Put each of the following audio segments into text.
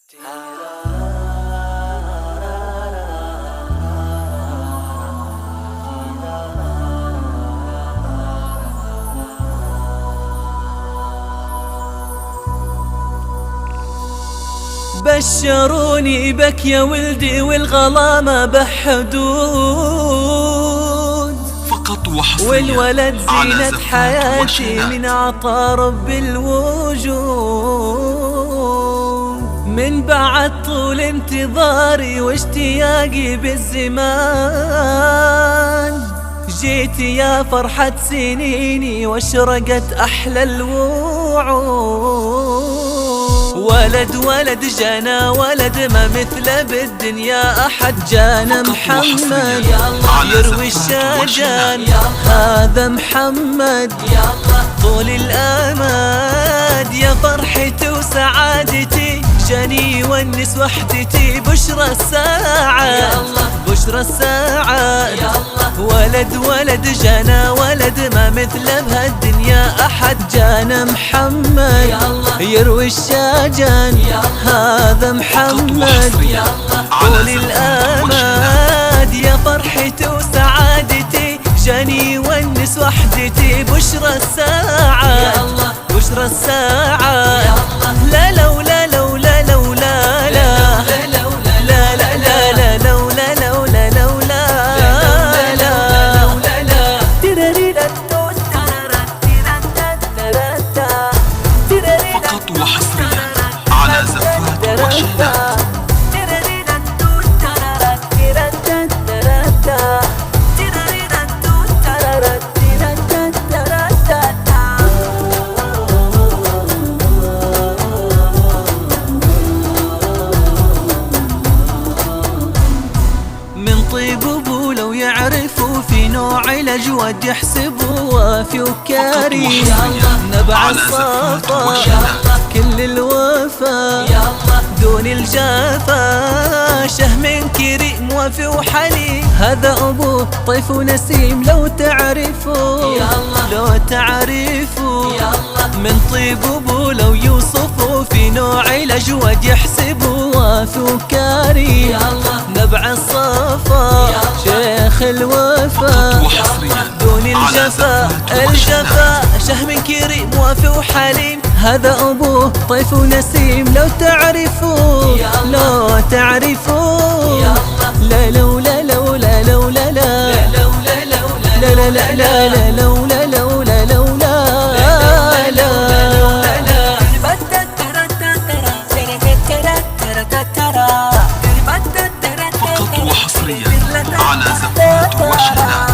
بشروني بك يا ولدي والغلا ما بحدود، فقط وحصريا والولد زينة حياتي من عطا رب الوجود. من بعد طول انتظاري واشتياقي بالزمان، جيت يا فرحة سنيني واشرقت أحلى الوعود. ولد جانا ولد ما مثله بالدنيا أحد، جانا محمد يروي الشجان، هذا محمد طول الآماد. يا فرحتي وسعادتي جاني يونس وحدتي، بشرى الساعة بشرى الساعة. ولد جانا ولد ما مثله بهالدنيا أحد، جانا محمد يروي الشجان، هذا محمد طول الآماد. يا فرحتي وسعادتي جاني يونس وحدتي، بشرى الساعة بشرى الساعة. لا لولا لولا لولا لا لا لا لا لا لولا لولا لولا فقط وحصريا على زفات وشيلات. طيب ابو لو يعرفوا في نوع الأجود يحسبوا وافي وكريم، نبع الصفا كل الوفا دون الجفا، شهم كريم وافي وحليم. هذا ابو طيف ونسيم لو تعرفوا لو تعرفوا. من طيب ابو لو يوصفوا في نوع الأجود يحسبوا وافي وكريم، نبع الصفا شيخ الوفا دون الجفا الجفا، شهم كريم وافي وحليم. هذا أبوه طيف ونسيم لو تعرفوا لو تعرفوا. لا لولا لولا لولا لا لا لا لا لا لولا لولا لولا فقط وحصريا على زفات وشيلات.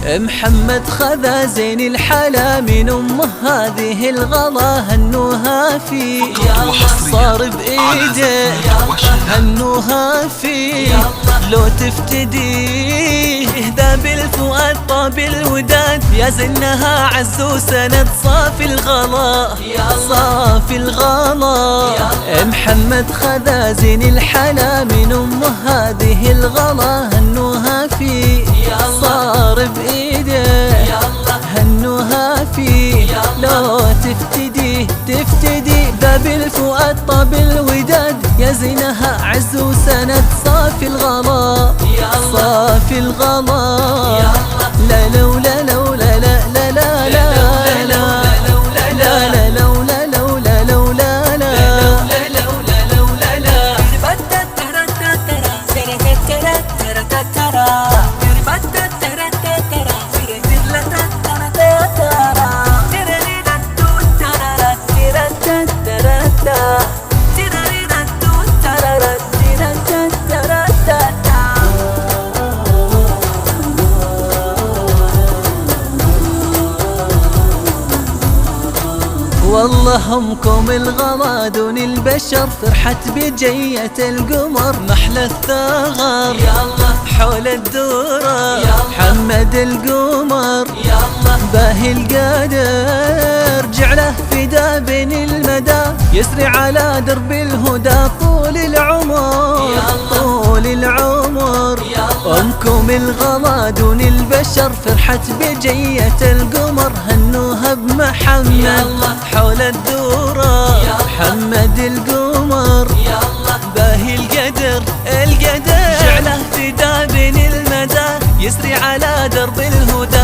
محمد خذا زين الحلا من أمه، هذه الغلا هنوها فيه، صار بإيده هنوها فيه. لو تفتديه ذا بالفؤاد طاب الوداد، يا زنها عز وسند صافي الغلا صافي الغلا. محمد خذا زين الحلا من أمه، هذه الغلا هنوها فيه، صار بإيده هنوها فيه. لو تفتدي ذا بالفؤاد طاب الوداد، يا زينها عز وسند صافي الغلا صافي الغلا. لا لولا لولا لا لا لا لا لا لا لولا لولا لولا لا والله همكم الغلا دون البشر، فرحت بجية القمر محلى الثغر حول الدورة. محمد القمر باهي القادر، جعله فدا بين المدى، يسري على درب الهدى طول العمر طول العمر. أمكم الغلا دون البشر فرحت بجية القمر، هنوها بمحمد حول الدورة محمد القمر. باهي القدر جعله فدا بين المدى، يسري على درب الهدى